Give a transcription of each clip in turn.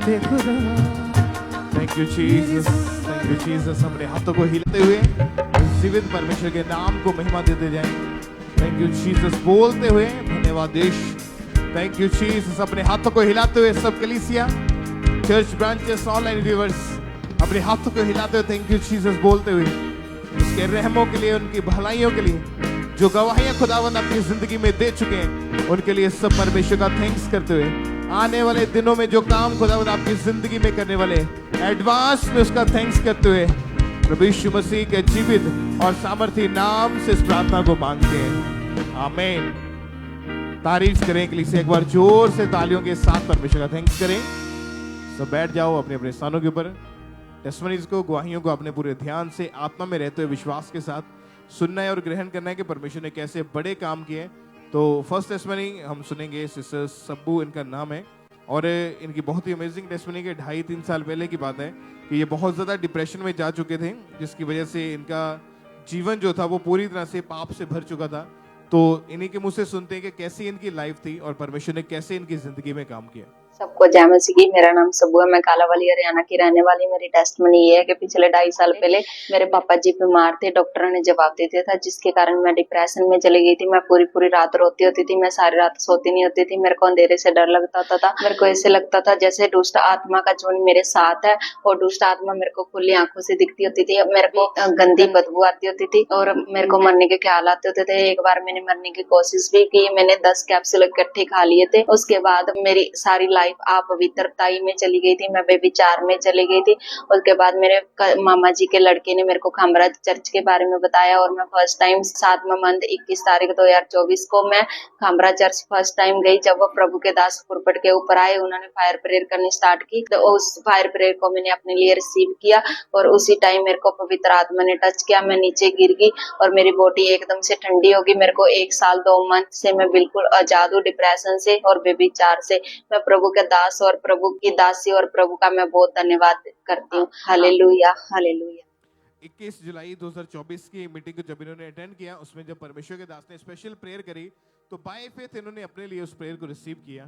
थे खुदा। Thank you Jesus, thank you Jesus. अपने हाथों को हिलाते हुए जीवित परमेश्वर के नाम को महिमा देते जाएं। थैंक यू जीसस बोलते हुए धन्यवाद देश। Thank you Jesus. अपने हाथों को हिलाते हुए सब कलीसिया, चर्च ब्रांचेस, ऑनलाइन व्यूअर्स अपने हाथों को हिलाते हुए थैंक यू जीसस बोलते हुए उसके रहमों के लिए, उनकी भलाइयों के लिए, जो गवाहियां खुदावंद अपनी जिंदगी में दे चुके हैं उनके लिए सब परमेश्वर का थैंक्स करते हुए आने वाले दिनों में जो काम खुदावंद आपकी जिंदगी में करने वाले एडवांस में उसका थैंक्स करते हुए प्रभु यीशु मसीह के जीवित और सामर्थी नाम से इस प्रार्थना को मांगते हैं, आमीन। तारीफ करें कलीसिया, एक बार जोर से तालियों के साथ परमेश्वर का थैंक्स करें। सब बैठ जाओ अपने अपने स्थानों के ऊपर। टेस्टिमनीज को, गवाहियों को अपने पूरे ध्यान से आत्मा में रहते हुए विश्वास के साथ सुनना है और ग्रहण करना है कि परमेश्वर ने कैसे बड़े काम किए। तो फर्स्ट टेस्टिमनी हम सुनेंगे, सिस्टर सब्बू इनका नाम है और इनकी बहुत ही अमेजिंग टेस्टिमनी के 2.5-3 साल पहले की बात है कि ये बहुत ज़्यादा डिप्रेशन में जा चुके थे, जिसकी वजह से इनका जीवन जो था वो पूरी तरह से पाप से भर चुका था। तो इन्हीं के मुँह से सुनते हैं कि कैसी इनकी लाइफ थी और परमेश्वर ने कैसे इनकी ज़िंदगी में काम किया। सबको जय मसीह की। मेरा नाम सबू है, मैं कालावाली हरियाणा की रहने वाली। मेरी टेस्टमनी ये है कि पिछले 2.5 साल पहले मेरे पापा जी बीमार थे, डॉक्टरों ने जवाब दे दिया था, जिसके कारण मैं डिप्रेशन में चली गई थी। मैं पूरी पूरी रात रोती होती थी, मैं सारी रात सोती नहीं होती थी। मेरे को अंधेरे से डर लगता होता था। मेरे को ऐसे लगता था जैसे दुष्ट आत्मा का झुंड मेरे साथ है और दुष्ट आत्मा मेरे को खुली आंखों से दिखती होती थी। मेरे को गंदी बदबू आती होती थी और मेरे को मरने के ख्याल आते होते थे। एक बार मैंने मरने की कोशिश भी की, मैंने 10 कैप्सूल इकट्ठे खा लिए थे। उसके बाद मेरी सारी लाइफ अपवित्रताई में चली गई थी, मैं बेविचार में चली गई थी। उसके बाद मेरे मामा जी के लड़के ने मेरे को खामरा चर्च के बारे में बताया और मैं फर्स्ट टाइम 7वां मंथ 21 तारीख 2024 को मैं खामरा चर्च फर्स्ट टाइम गई। जब वो प्रभु के दास पुरपट के ऊपर आए, उन्होंने फायर प्रेयर करनी स्टार्ट की, तो उस फायर प्रेयर को मैंने अपने लिए रिसीव किया और उसी टाइम मेरे को पवित्र आत्मा ने टच किया। मैं नीचे गिर गई और मेरी बॉडी एकदम से ठंडी होगी। मेरे को 1 साल 2 मंथ से मैं बिल्कुल आजाद हूँ डिप्रेशन से और बेविचार से। मैं प्रभु के दास और प्रभु की दासी और प्रभु का मैं बहुत धन्यवाद करती हूँ। Hallelujah, hallelujah. 21 जुलाई 2024 की मीटिंग को जब इन्होंने अटेंड किया, उसमें जब परमेश्वर के दास ने स्पेशल प्रेयर करी तो बाय फेथ इन्होंने अपने लिए उस प्रेयर को रिसीव किया।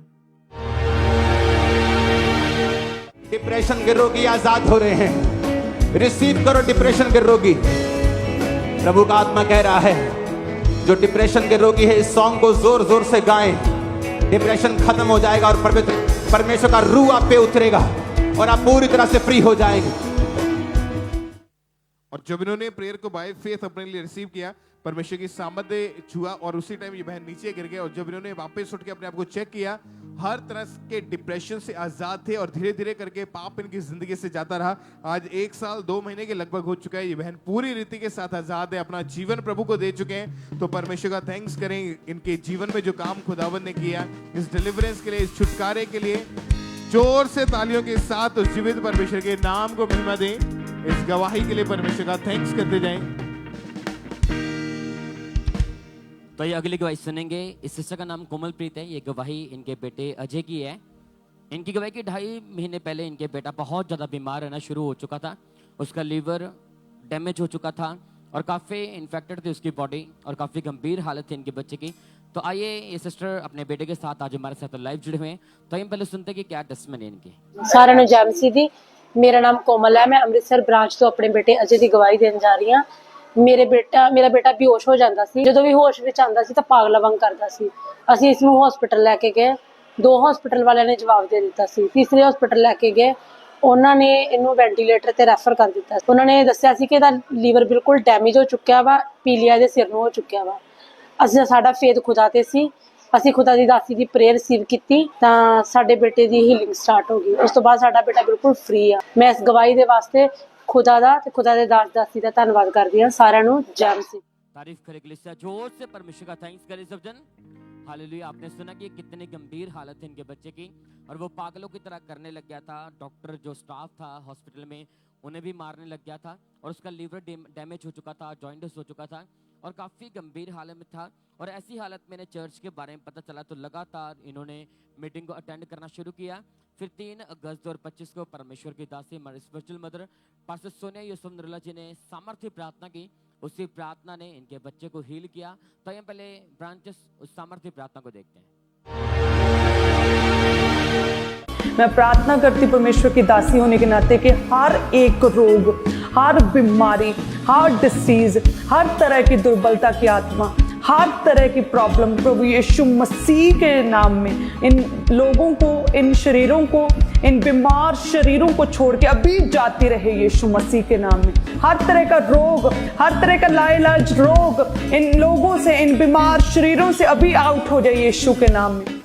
डिप्रेशन के रोगी आजाद हो रहे हैं, रिसीव करो डिप्रेशन के रोगी। प्रभु का आत्मा कह रहा है जो डिप्रेशन के रोगी है इस सॉन्ग को जोर जोर से गाएं, डिप्रेशन खत्म हो जाएगा और परमेश्वर का रूह आप पे उतरेगा और आप पूरी तरह से फ्री हो जाएंगे। और जब इन्होंने प्रेयर को बाय फेथ अपने लिए रिसीव किया, परमेश्वर की सामर्थ्य छुआ और उसी टाइम ये बहन नीचे गिर गए। और जब इन्होंने वापस उठ के अपने आप को चेक किया, हर तरह के डिप्रेशन से आजाद थे और धीरे धीरे करके पाप इनकी जिंदगी से जाता रहा। आज 1 साल 2 महीने के लगभग हो चुका है, ये बहन पूरी रीति के साथ आजाद है, अपना जीवन प्रभु को दे चुके हैं। तो परमेश्वर का थैंक्स करें इनके जीवन में जो काम खुदावन ने किया, इस डिलीवरेंस के लिए, इस छुटकारे के लिए। जोर से तालियों के साथ उस जीवित परमेश्वर के नाम को महिमा दें। इस गवाही के लिए परमेश्वर का थैंक्स करते जाएं। तो ये अगली गवाही सुनेंगे। इस सिस्टर का नाम कोमलप्रीत है। ये गवाही इनके बेटे अजय की है। इनकी गवाही की 2.5 महीने पहले इनके बेटा बहुत ज़्यादा बीमार रहना शुरू हो चुका था। उसका लीवर डैमेज हो चुका था और काफ़ी इन्फेक्टेड थी उसकी बॉडी और काफ़ी गंभीर हालत थी इनके बच्चे की। तो आइए ये सिस्टर अपने बेटे के साथ आज हमारे साथ लाइव जुड़े हुए हैं। तो हम पहले सुनते हैं कि क्या टेस्टमनी है इनकी। सारा नु जय मसीह दी। मेरा नाम कोमल है, मैं अमृतसर ब्रांच ਤੋਂ ਆਪਣੇ ਬੇਟੇ ਅਜੇ ਦੀ ਗਵਾਹੀ ਦੇਣ ਜਾ ਰਹੀ ਹਾਂ। ਮੇਰਾ ਬੇਟਾ ਬੇਹੋਸ਼ ਹੋ ਜਾਂਦਾ ਸੀ, ਜਦੋਂ ਵੀ ਹੋਸ਼ ਵਿੱਚ ਆਉਂਦਾ ਸੀ ਤਾਂ ਪਾਗਲਾ ਵਾਂਗ ਕਰਦਾ ਸੀ। ਅਸੀਂ ਇਸ ਨੂੰ ਹਸਪੀਟਲ ਲੈ ਕੇ ਗਏ, 2 ਹਸਪੀਟਲ ਵਾਲਿਆਂ ਨੇ ਜਵਾਬ ਦੇ ਦਿੱਤਾ ਸੀ। ਤੀਸਰੇ ਹਸਪੀਟਲ ਲੈ ਕੇ ਗਏ, ਉਹਨਾਂ ਨੇ ਇਹਨੂੰ ਵੈਂਟੀਲੇਟਰ ਤੇ ਰੈਫਰ ਕਰ ਦਿੱਤਾ। ਉਹਨਾਂ ਨੇ ਦੱਸਿਆ ਸੀ ਕਿ ਇਹਦਾ ਲੀਵਰ ਬਿਲਕੁਲ ਡੈਮੇਜ ਹੋ ਚੁੱਕਿਆ ਵਾ, ਪੀਲੀਆ ਦੇ ਸਿਰ ਨੂੰ ਹੋ ਚੁੱਕਿਆ ਵਾ। ਅਸੀਂ ਸਾਡਾ ਫੇਥ ਖੁਦਾ ਤੇ ਸੀ, ਅਸੀਂ ਖੁਦਾ ਦੀ ਦਾਸੀ ਦੀ ਪ੍ਰੇਅਰ ਰਿਸੀਵ ਕੀਤੀ ਤਾਂ ਸਾਡੇ ਬੇਟੇ ਦੀ ਹੀਲਿੰਗ ਸਟਾਰਟ ਹੋ ਗਈ। ਉਸ ਤੋਂ ਬਾਅਦ ਸਾਡਾ ਬੇਟਾ ਬਿਲਕੁਲ ਫ੍ਰੀ ਆ। ਮੈਂ ਇਸ ਗਵਾਹੀ ਦੇ ਵਾਸਤੇ ਖੁਦਾ ਦਾ ਤੇ ਖੁਦਾ ਦੇ ਦਾਸੀ ਦਾ ਧੰਨਵਾਦ ਕਰਦੀ ਹਾਂ। ਸਾਰਿਆਂ ਨੂੰ ਜੈ ਮਸੀਹ। तारीफ करे कलीसिया, जोर से परमेश्वर का थैंक्स करें सब जन। हालेलुया। आपने सुना कि कितनी गंभीर हालत है इनके बच्चे की और वो पागलों की तरह करने लग गया था। डॉक्टर जो स्टाफ था हॉस्पिटल में उन्हें भी मारने लग गया था और उसका लीवर डैमेज हो चुका था, जॉइंटिस हो चुका था और काफ़ी गंभीर हालत में था। और ऐसी हालत में इन्हें चर्च के बारे में पता चला तो लगातार इन्होंने मीटिंग को अटेंड करना शुरू किया। फिर 3 अगस्त 2025 को परमेश्वर की दासी हमारी spiritual mother pastor Sonia Yusuf Narula ji ने सामर्थ्य प्रार्थना की। उसी प्रार्थना ने इनके बच्चे को हील किया। तो हम पहले ब्रांचेस उस सामर्थ्य प्रार्थना को देखते हैं। मैं प्रार्थना करती परमेश्वर की दासी होने के नाते कि हर एक रोग, हर बीमारी, हर डिसीज, हर तरह की दुर्बलता की आत्मा, हर तरह की प्रॉब्लम प्रभु यीशु मसीह के नाम में इन लोगों को, इन शरीरों को, इन बीमार शरीरों को छोड़ के अभी जाती रहे यीशु मसीह के नाम में। हर तरह का रोग, हर तरह का लाइलाज रोग इन लोगों से, इन बीमार शरीरों से अभी आउट हो जाए यीशु के नाम में।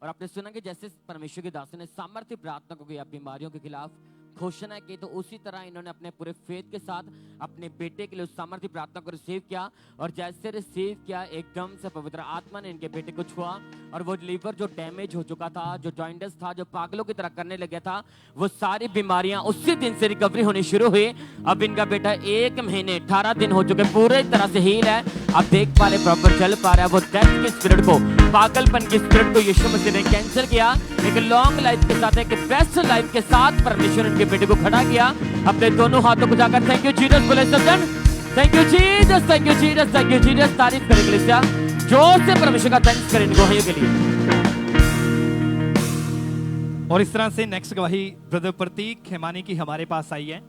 और आपने सुना कि जैसे परमेश्वर के दास ने सामर्थ्य प्रार्थना को किया बीमारियों के खिलाफ घोषणा की, तो उसी तरह इन्होंने अपने पूरे फेथ के साथ अपने बेटे के लिए उस सामर्थ्य प्रार्थना को रिसीव किया। और जैसे रिसीव किया, एकदम से पवित्र आत्मा ने इनके बेटे को छुआ और वो लीवर जो डैमेज हो चुका था, जो जॉइंटस था, जो पागलों की तरह करने लग गया था, वो सारी बीमारियां उसी दिन से रिकवरी होनी शुरू हुई। अब इनका बेटा 1 महीने 18 दिन हो चुके, पूरे तरह से हील है। अब देख पा रहे, प्रॉपर चल पा रहा है। वो डेथ की स्पिरिट को, पागलपन की स्पिरिट को यीशु मसीह ने कैंसिल किया। एक लॉन्ग लाइफ के साथ, एक बेस्ट लाइफ के साथ परमेश्वर इनके बेटे को खड़ा किया। अपने दोनों हाथों को जाकर थैंक यू जीसस बोले सबजन, thank you Jesus, thank you Jesus, thank you Jesus. तारीफ करें कलीसिया, जोर से परमेश्वर का थैंक्स करें गवाही के लिए। और इस तरह से नेक्स्ट गवाही ब्रदर प्रतीक खेमानी की हमारे पास आई है।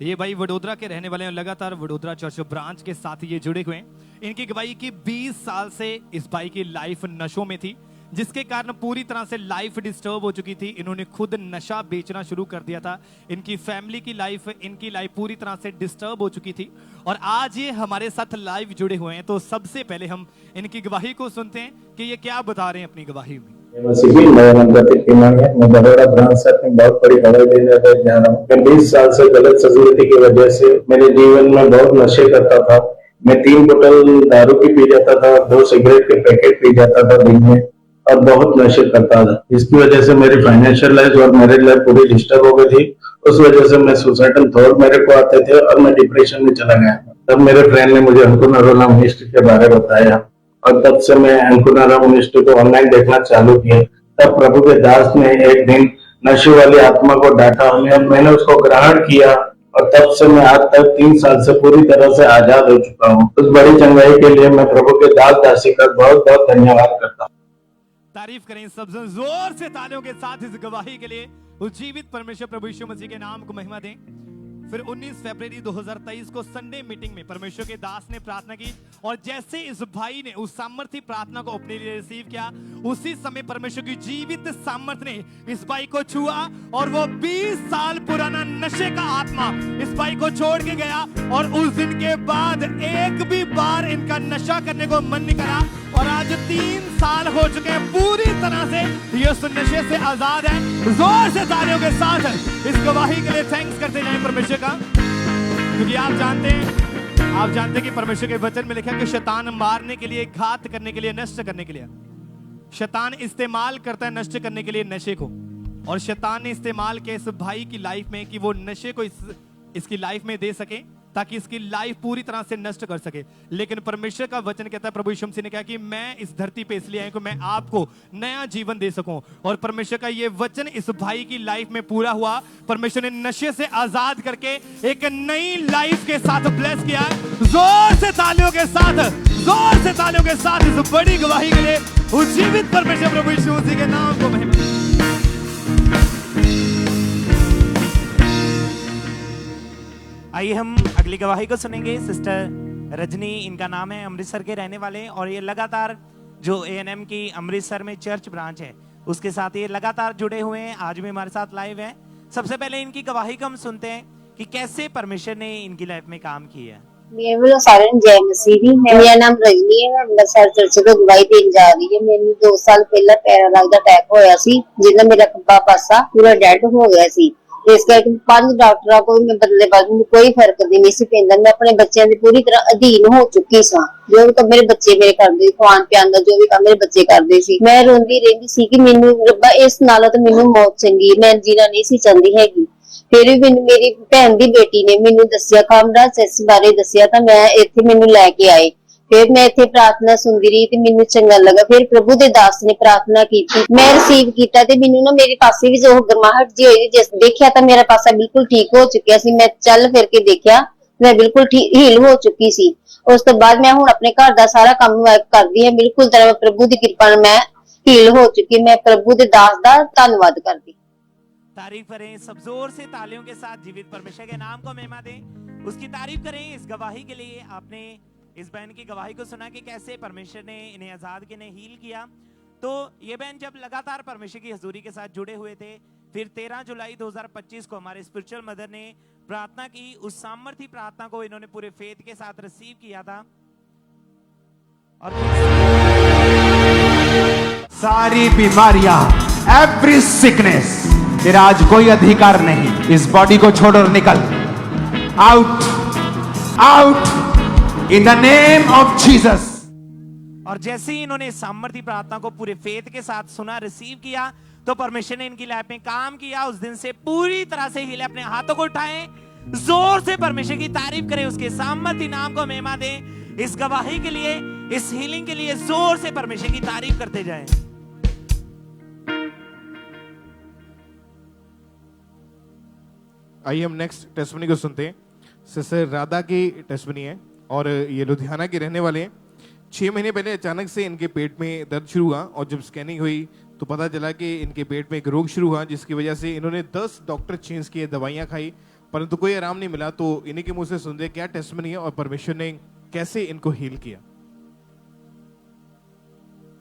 ये भाई वडोदरा के रहने वाले हैं, लगातार वडोदरा चर्च ब्रांच के साथ ये जुड़े हुए हैं। इनकी गवाही की 20 साल से इस भाई की लाइफ नशों में थी, जिसके कारण पूरी तरह से लाइफ डिस्टर्ब हो चुकी थी। इन्होंने खुद नशा बेचना शुरू कर दिया था। इनकी फैमिली की लाइफ, इनकी लाइफ पूरी तरह से डिस्टर्ब हो चुकी थी। और आज ये हमारे साथ लाइव जुड़े हुए हैं। तो सबसे पहले हम इनकी गवाही को सुनते हैं कि ये क्या बता रहे हैं अपनी गवाही में। मेरा नाम प्रतीक खेमानी है। मैं बड़ौदा ब्रांच से अपनी बहुत बड़ी गवाही देने जा रहा हूँ। मैं 20 साल से गलत सोसाइटी की वजह से मेरे जीवन में बहुत नशे करता था। मैं 3 बोतल दारू की पी जाता था, 2 सिगरेट के पैकेट पी जाता था दिन में, और बहुत नशे करता था। इसकी वजह से मेरी फाइनेंशियल लाइफ और मैरिज लाइफ पूरी डिस्टर्ब हो गई थी। उस वजह से मैं सुसाइडल थॉट मेरे को आते थे और मैं डिप्रेशन में चला गया। तब मेरे फ्रेंड ने मुझे अंकुनाराम मिनिस्ट्री के बारे में बताया और तब से मैं अंकुनाराम मिनिस्ट्री को ऑनलाइन देखना चालू किया। तब प्रभु के दास ने एक दिन नशे वाली आत्मा को डांटा, मैंने उसको ग्रहण किया और तब से मैं आज तक 3 साल से पूरी तरह से आजाद हो चुका हूँ। उस बड़ी चंगाई के लिए मैं प्रभु के दास दासी का बहुत बहुत धन्यवाद करता हूँ। तारीफ करें सब जोर से तालियों के साथ इस गवाही के लिए। उस जीवित परमेश्वर प्रभु यीशु मसीह के नाम को महिमा दें। फिर 19 फरवरी 2023 को संडे मीटिंग में परमेश्वर के दास ने प्रार्थना की और जैसे इस भाई ने उस सामर्थ्य प्रार्थना को अपने लिए रिसीव किया, उसी समय परमेश्वर की जीवित सामर्थ्य ने इस भाई को छुआ और वो 20 साल पुराना नशे का आत्मा इस भाई को छोड़ के गया। और उस दिन के बाद एक भी बार इनका नशा करने को मन नहीं करा। और आज 3 साल हो चुके हैं, पूरी तरह से ये उस नशे से आजाद है। जोर से तालियों के साथ इस गवाही के लिए थैंक्स करते जाएं परमेश्वर का, क्योंकि आप जानते हैं कि परमेश्वर के वचन में लिखा है कि शैतान मारने के लिए, घात करने के लिए, नष्ट करने के लिए शैतान इस्तेमाल करता है नष्ट करने के लिए नशे को। और शैतान ने इस्तेमाल किया इस भाई की लाइफ में कि वो नशे को इसकी लाइफ में दे सके ताकि इसकी लाइफ पूरी तरह से नष्ट कर सके। लेकिन परमेश्वर का वचन कहता है, प्रभु यीशु मसीह ने कहा कि मैं इस धरती पे इसलिए आया कि मैं आपको नया जीवन दे सकूं। और परमेश्वर का ये वचन इस भाई की लाइफ में पूरा हुआ। परमेश्वर ने नशे से आजाद करके एक नई लाइफ के साथ ब्लेस किया। जोर से तालियों के साथ इस बड़ी गवाही के लिए उस जीवित परमेश्वर प्रभु यीशु मसीह के नाम को महिमा। आइए हम अगली गवाही को सुनेंगे। सिस्टर रजनी इनका नाम है, अमृतसर के रहने वाले हैं और ये लगातार जो A&M की अमृतसर में चर्च ब्रांच है उसके साथ ये लगातार जुड़े हुए हैं। आज भी हमारे साथ लाइव हैं। सबसे पहले इनकी गवाही को हम सुनते हैं कि कैसे परमेश्वर ने इनकी लाइफ में काम किया। मेरे सारे जय मसीह दी। मेरा नाम रजनी है, अमृतसर चर्च को गवाही देने जा रही है। मैंने 2 साल पहले पैरालाइज ਦਾ ਅਟੈਕ ਹੋਇਆ ਸੀ, जिसमें मेरा खब्बा पासा पूरा डेड हो गया ਸੀ। इस करके 5 डॉक्टरों को मैं बदले बाद कोई फर्क नहीं सी पैंदा। मैं अपने बच्चों की पूरी तरह अधीन हो चुकी सा। जो भी काम मेरे बच्चे मेरे करदे, खान पियान दा जो भी काम मेरे बच्चे करदे सी, मैं रोंदी रहंदी सी कि मैनू रब्बा इस नालों तो मैनू मौत चंगी, मैं जीना नहीं सी चाहती हैगी। फिर भी मेरी भैन दी बेटी ने मैनू दसिया, कामराज चर्च बारे दसिया, तो मैं इत्थे मैनू लैके आए। फिर मैं इत्थे प्रार्थना सुनदी रही ते मैनू चंगा लगा। फिर प्रभु दे दास ने प्रार्थना की, मैं रिसीव किया ते मैनू ना मेरे पासे भी जो गरमाहट जी होई, जिस देखिया तो मेरा पासा बिल्कुल ठीक हो चुकिया सी। मैं चल फिर के देखिया मैं बिल्कुल ठीक हील हो चुकी सी। उस तो बाद मैं हुण अपने घर दा सारा काम करदी हां बिल्कुल तरह प्रभु दी कृपा नाल। मैं हील हो चुकी। मैं प्रभु दे दास दा धन्नवाद करदी। तारीफ करें सब जोर से तालियों के साथ, जीवित परमेश्वर के नाम को महिमा दें, उसकी तारीफ करें इस गवाही के लिए। आपने इस बहन की गवाही को सुना कि कैसे परमेश्वर ने इन्हें आजाद के इन्हें हील किया। तो ये बहन जब लगातार परमेश्वर की हजूरी के साथ जुड़े हुए थे, फिर 13 जुलाई 2025 को हमारे स्पिरिचुअल मदर ने प्रार्थना की। उस सामर्थी प्रार्थना को इन्होंने पूरे फेथ के साथ रिसीव किया था और सारी बीमारियां, एवरी सिकनेस, तेरा आज कोई अधिकार नहीं। इस बॉडी को छोड़ और निकल। Out, out in the name of Jesus. और जैसे ही इन्होंने सामर्थी प्रार्थना को पूरे फेथ के साथ सुना, रिसीव किया, तो परमेश्वर ने इनकी लाइफ में काम किया। उस दिन से पूरी तरह से हिले। अपने हाथों को उठाएं, जोर से परमेश्वर की तारीफ करें, उसके सामर्थी नाम को महिमा दें। इस गवाही के लिए, इस हीलिंग के लिए जोर से परमेश्वर की तारीफ करते जाएं। आइए हम नेक्स्ट टेस्टमनी को सुनते हैं। सिस्टर राधा की टेस्टमनी है और ये लुधियाना के रहने वाले हैं। 6 महीने पहले अचानक से इनके पेट में दर्द शुरू हुआ और जब स्कैनिंग हुई तो पता चला कि इनके पेट में एक रोग शुरू हुआ, जिसकी वजह से इन्होंने 10 डॉक्टर चेंज किए, दवाइयां खाई, परंतु कोई आराम नहीं मिला। तो इन्हीं के मुंह से सुनते क्या टेस्टमनी है और परमेश्वर ने कैसे इनको हील किया।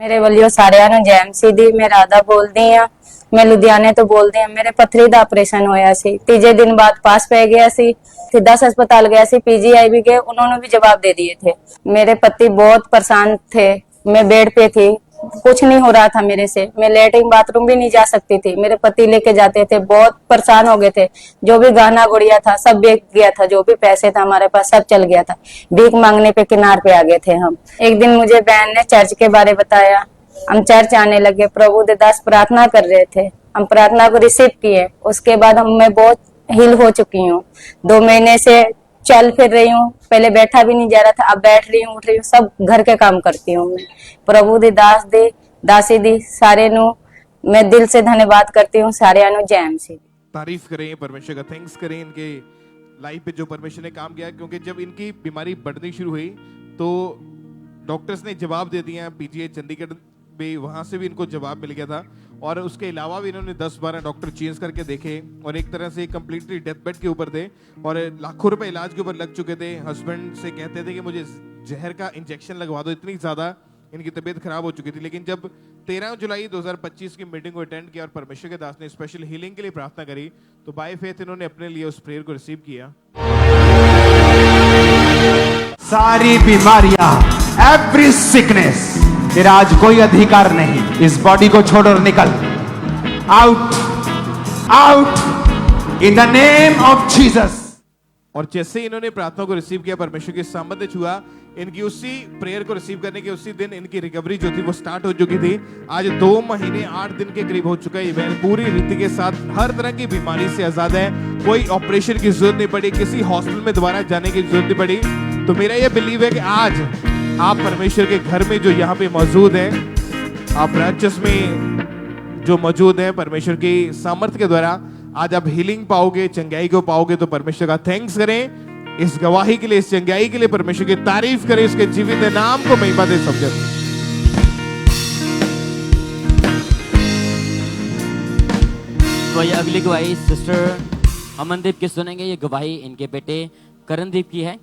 मेरे ਵੱਲੋਂ ਸਾਰਿਆਂ ਨੂੰ ਜੈ ਮਸੀਹ ਦੀ। ਮੈਂ ਰਾਧਾ ਬੋਲਦੀ ਆ। ਮੈਂ ਲੁਧਿਆਣੇ ਤੋਂ ਬੋਲਦੀ ਆ। ਮੇਰੇ ਪੱਥਰੀ ਦਾ ਆਪਰੇਸ਼ਨ ਹੋਇਆ ਸੀ। ਤੀਜੇ ਦਿਨ ਬਾਅਦ पास पै गया सी। फिर 10 अस्पताल गया सी, पीजीआई भी गए, उन्होंने भी जवाब दे दिए थे। मेरे पति बहुत परेशान थे। मैं बेड पे थी, कुछ नहीं हो रहा था मेरे से। मैं लेटरिन बाथरूम भी नहीं जा सकती थी। मेरे पति लेके जाते थे। बहुत परेशान हो गए थे। जो भी गहना गुड़िया था सब बेच गया था। जो भी पैसे था हमारे पास सब चल गया था। भीख मांगने पे किनार पे आ गए थे हम। एक दिन मुझे बहन ने चर्च के बारे बताया। हम चर्च आने लगे। प्रभु दे दास प्रार्थना कर रहे थे। हम प्रार्थना को रिसीव किए। उसके बाद मैं बहुत हील हो चुकी हूँ। 2 महीने से चल फिर रही हूँ। पहले बैठा भी नहीं जा रहा था, अब बैठ रही हूँ, उठ रही हूँ, सब घर के काम करती हूँ मैं। प्रभु दी दास दी दासी दी सारे नु मैं दिल से धन्यवाद करती हूँ। सारे नु जय मसीह। तारीफ करें परमेश्वर का, थैंक्स करें इनके लाइफ पे जो परमेश्वर ने काम किया। क्योंकि जब इनकी बीमारी बढ़नी शुरू हुई तो डॉक्टर्स ने जवाब दे दिया। पीजीआई चंडीगढ़ भी, वहां से भी इनको जवाब मिल गया था और उसके अलावा भी इन्होंने 10-12 डॉक्टर चेंज करके देखे और एक तरह से कंप्लीटली डेथ बेड के ऊपर थे और लाखों रुपए इलाज के ऊपर लग चुके थे। हस्बैंड से कहते थे कि मुझे जहर का इंजेक्शन लगवा दो, इतनी ज्यादा इनकी तबीयत खराब हो चुकी थी। लेकिन जब 13 जुलाई 2025 की मीटिंग को अटेंड किया और परमेश्वर के दास ने स्पेशल हीलिंग के लिए प्रार्थना करी तो बाय फेथ इन्होंने अपने लिए उस प्रेयर को रिसीव किया। सारी बीमारियां, एवरी सिकनेस, तेरा आज कोई अधिकार नहीं। इस बॉडी को छोड़ और निकल। Out, out in the name of Jesus. और जैसे ही इन्होंने प्रार्थना को रिसीव किया, परमेश्वर के सामर्थ्य छुआ, इनकी उसी प्रेयर को रिसीव करने के उसी दिन इनकी रिकवरी जो थी वो स्टार्ट हो चुकी थी। आज 2 महीने 8 दिन के करीब हो चुका है। ये पूरी रीति के साथ हर तरह की बीमारी से आजाद है। कोई ऑपरेशन की जरूरत नहीं पड़ी, किसी हॉस्पिटल में दोबारा जाने की जरूरत नहीं पड़ी। तो मेरा यह बिलीव है कि आज आप परमेश्वर के घर में जो यहाँ पे मौजूद है, आप राज्यस में जो मौजूद है, परमेश्वर की सामर्थ्य के द्वारा आज आप हीलिंग पाओगे, चंगाई को पाओगे। तो परमेश्वर का थैंक्स करें इस गवाही के लिए, इस चंगाई के लिए। परमेश्वर की तारीफ करें, इसके जीवित नाम को महिमा दे सब जन। तो ये अगली गवाही सिस्टर अमनदीप की सुनेंगे। ये गवाही इनके बेटे करणदीप की है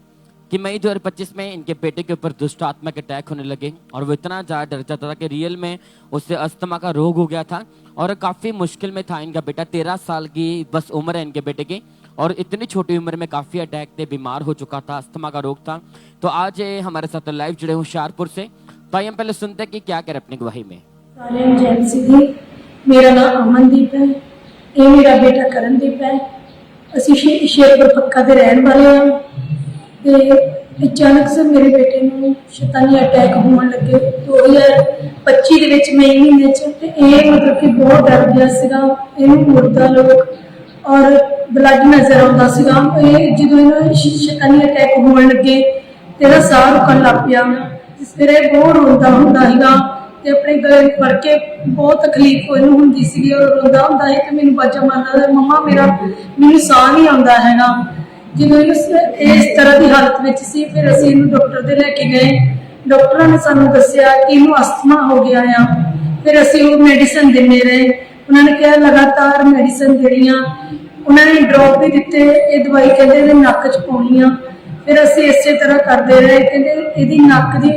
कि मई 2025 में इनके बेटे के ऊपर दुष्ट आत्मा के अटैक होने लगे और वो इतना ज़्यादा डर जाता था कि रियल में उससे अस्थमा का रोग हो गया था और काफ़ी मुश्किल में था इनका बेटा। 13 साल की बस उम्र है इनके बेटे की और इतनी छोटी उम्र में काफ़ी अटैक थे, बीमार हो चुका था, अस्थमा का रोग था। तो आज ये हमारे साथ लाइव जुड़े हुशियारपुर से। तो आइए हम पहले सुनते हैं कि क्या करें अपनी गवाही में। मेरा नाम अमनदीप है, ये मेरा बेटा करणदीप है। ਅਸੀਂ ਸ਼ੇਰਪੁਰ ਪੱਕਾ ਦੇ ਰਹਿਣ ਵਾਲੇ ਹਾਂ ਤੇ ਅਚਾਨਕ ਸੇ ਮੇਰੇ ਬੇਟੇ ਨੂੰ ਸ਼ੈਤਾਨੀ ਅਟੈਕ ਹੋਣ ਲੱਗੇ 2025 ਦੇ ਵਿੱਚ ਮਈ ਮਹੀਨੇ ਚ ਤੇ ਇਹ ਮਤਲਬ ਕਿ ਬਹੁਤ ਡਰ ਗਿਆ ਸੀਗਾ। ਇਹਨੂੰ ਮੁਰਦਾ ਲੋਕ ਔਰ ਬਲੱਡ ਨਜ਼ਰ ਆਉਂਦਾ ਸੀਗਾ। ਇਹ ਜਦੋਂ ਇਹਨੂੰ ਸ਼ੈਤਾਨੀ ਅਟੈਕ ਹੋਣ ਲੱਗੇ ਤੇਰਾ ਸਾਹ ਰੁਕਣ ਲੱਗ ਪਿਆ। ਫਿਰ ਇਹ ਬਹੁਤ ਰੋਂਦਾ ਹੁੰਦਾ ਸੀਗਾ ਤੇ ਆਪਣੇ ਗਲੇ ਫੜ ਕੇ ਬਹੁਤ ਤਕਲੀਫ ਇਹਨੂੰ ਹੁੰਦੀ ਸੀਗੀ ਔਰ ਰੋਂਦਾ ਹੁੰਦਾ ਸੀ ਤੇ ਮੈਨੂੰ ਬਾਜਾ ਮਾਰਦਾ ਮੰਮਾ ਮੈਨੂੰ ਸਾਹ ਨਹੀਂ ਆਉਂਦਾ ਹੈਗਾ। ਜਦੋਂ ਇਸ ਤਰ੍ਹਾਂ ਦੀ ਹਾਲਤ ਵਿੱਚ ਸੀ ਫਿਰ ਅਸੀਂ ਇਹਨੂੰ ਡਾਕਟਰ ਦੇ ਲੈ ਕੇ ਗਏ। ਡਾਕਟਰਾਂ ਨੇ ਸਾਨੂੰ ਦੱਸਿਆ ਕਿ ਇਹਨੂੰ ਅਸਥਮਾ ਹੋ ਗਿਆ ਆ फिर असी वो मेडिसिन देने रहे, उन्होंने कहा लगातार मेडिसिन देनियां, उन्होंने ड्रॉप भी दिते, ये दवाई कहते इहदे नक च पाउणी आ। फिर असी इसे तरह करते रहे, कहते इहदी नक दी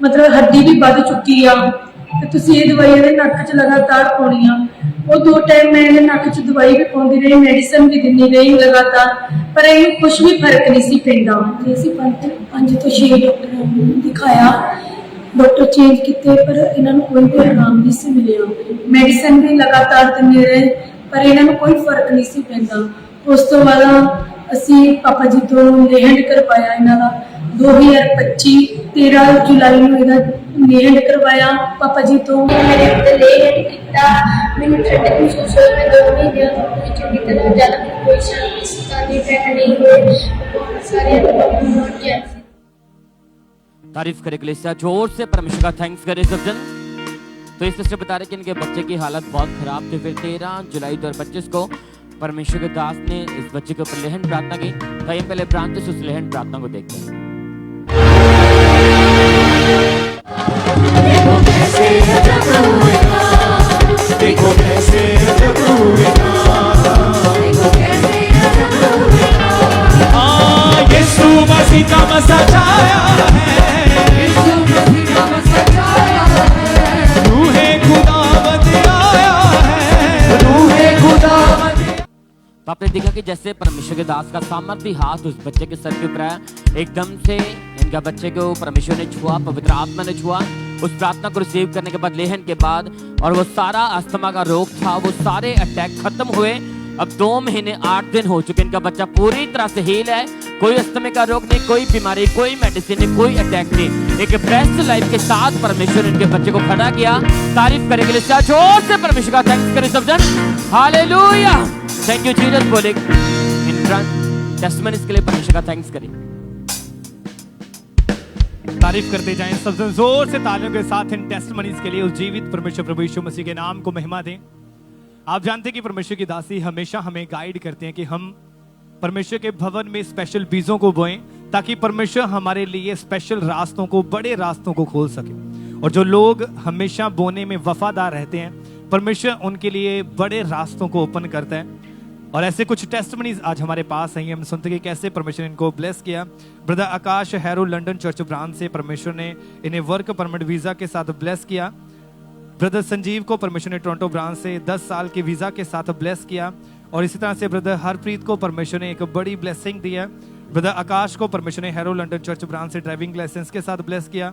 मतलब हड्डी भी वध चुकी आ, ते तुसीं ये दवाई इहदे नक च लगातार पाउणी आ। वो 2 टाइम मैं इहदे नक च दवाई भी पाउंदी रही, मेडिसिन भी दिंदी रही लगातार, पर इहनूं कुछ भी फर्क नहीं सी पैंदा। असीं 5 तो 6 डॉक्टरां नूं दिखाया, डॉक्टर चेंज किए, पर इन्होंने कोई भी आराम नहीं से मिले। मेडिसिन भी लगातार देने रहे, पर इन्होंने कोई फर्क नहीं सी पैंदा। उस तो बाद असी पापा जी तो लेहंड करवाया इन्हों का 2025 13 जुलाई में लेहंड करवाया पापा जी तो। मैंने लेहंड किया, मैंने ठंड महसूस हुई, मैं 2 महीने अपनी चंगी तरह ज्यादा कोई साइड इफेक्ट नहीं हुए, बहुत सारे तारीफ करे कलीसिया, जोर से परमेश्वर का थैंक्स करे सब जन। तो इस सिस्टर बता रहे कि इनके बच्चे की हालत बहुत खराब थी। फिर 13 जुलाई 2025 को परमेश्वर के दास ने इस बच्चे के ऊपर लेहन प्रार्थना की। तो ये पहले प्रांत से उस लेहन प्रार्थना को देखते हैं। देखो कैसे यीशु मसीह का सजाया है, रूहे खुदावंद आया है, रूहे खुदावंद। तो आपने देखा कि जैसे परमेश्वर के दास का सामर्थ्य हाथ उस बच्चे के सर के ऊपर आया, एकदम से इनका बच्चे को परमेश्वर ने छुआ, पवित्र आत्मा ने छुआ। उस प्रार्थना को रिसीव करने के बाद, लेहन के बाद, और वो सारा अस्थमा का रोग था, वो सारे अटैक खत्म हुए। अब 2 महीने 8 दिन हो चुके, इनका बच्चा पूरी तरह से हील है। कोई अस्थमा का रोग नहीं, कोई बीमारी, कोई मेडिसिन नहीं, कोई अटैक नहीं। एक बेस्ट लाइफ के साथ परमेश्वर इनके बच्चे को खड़ा किया। तारीफ करने के लिए जोर से परमेश्वर का थैंक्स करें सब जन। हालेलुया, थैंक यू जीसस बोले इन टेस्टिमनीज के लिए परमेश्वर का थैंक्स करें। तारीफ करते जाएं सब जन, जोर से तालियों के साथ इन टेस्टिमनीज के लिए उस जीवित परमेश्वर प्रभु यीशु मसीह के नाम को महिमा दें। आप जानते हैं कि परमेश्वर की दासी हमेशा हमें गाइड करते हैं कि हम परमेश्वर के भवन में स्पेशल बीजों को बोएं, ताकि परमेश्वर हमारे लिए स्पेशल रास्तों को, बड़े रास्तों को खोल सके। और जो लोग हमेशा बोने में वफादार रहते हैं, परमेश्वर उनके लिए बड़े रास्तों को ओपन करता है। और ऐसे कुछ टेस्टिमनीज आज हमारे पास हैं। हम सुनते हैं कि कैसे परमेश्वर ने इनको ब्लेस किया। ब्रदर आकाश हैरो लंदन चर्च ब्रांच से परमेश्वर ने इन्हें वर्क परमिट वीजा के साथ ब्लेस किया। ब्रदर संजीव को परमेश्वर ने टोरंटो ब्रांच से 10 साल के वीजा के साथ ब्लेस किया। और इसी तरह से ब्रदर हरप्रीत को परमेश्वर ने एक बड़ी ब्लेसिंग दी है। ब्रदर आकाश को परमेश्वर ने हैरो लंदन चर्च ब्रांच से ड्राइविंग लाइसेंस के साथ ब्लेस किया।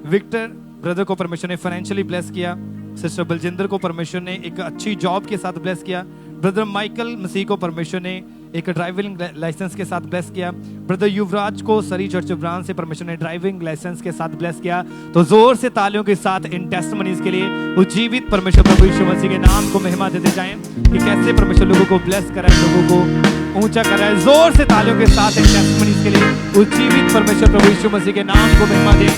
विक्टर ब्रदर को परमेश्वर ने फाइनेंशियली ब्लेस किया। सिस्टर बलजिंदर को परमेश्वर ने एक अच्छी जॉब के साथ ब्लेस किया। ब्रदर माइकल मसीह को परमेश्वर ने एक ड्राइविंग लाइसेंस के साथ ब्लेस किया। ब्रदर युवराज को सरी चर्च ब्रांच से परमेश्वर ने ड्राइविंग लाइसेंस के साथ ब्लेस किया। तो जोर से तालियों के साथ इन टेस्टिमनीज के लिए उस जीवित परमेश्वर प्रभु यीशु मसीह के नाम को महिमा देते जाएं कि कैसे परमेश्वर लोगों को ब्लेस करा है, लोगों को ऊंचा करा है। जोर से तालियों के साथ इन टेस्टिमनीज के लिए उस जीवित परमेश्वर प्रभु यीशु मसीह के नाम को महिमा दें।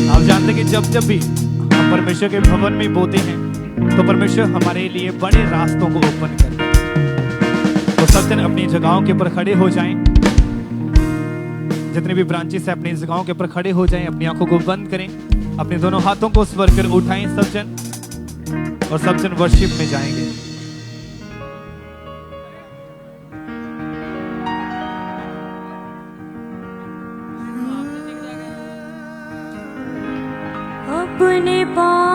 आप जानते हैं कि जब भी हम परमेश्वर के भवन में बोते हैं, तो परमेश्वर हमारे लिए बड़े रास्तों को ओपन करता है। तो सब जन अपनी जगहों के ऊपर खड़े हो जाएं। जितने भी ब्रांचेस है अपनी जगहों के ऊपर खड़े हो जाएं, अपनी आंखों को बंद करें, अपने दोनों हाथों को स्वर कर उठाएं सब जन, और सब जन वर्शिप में जाएंगे। अपने पास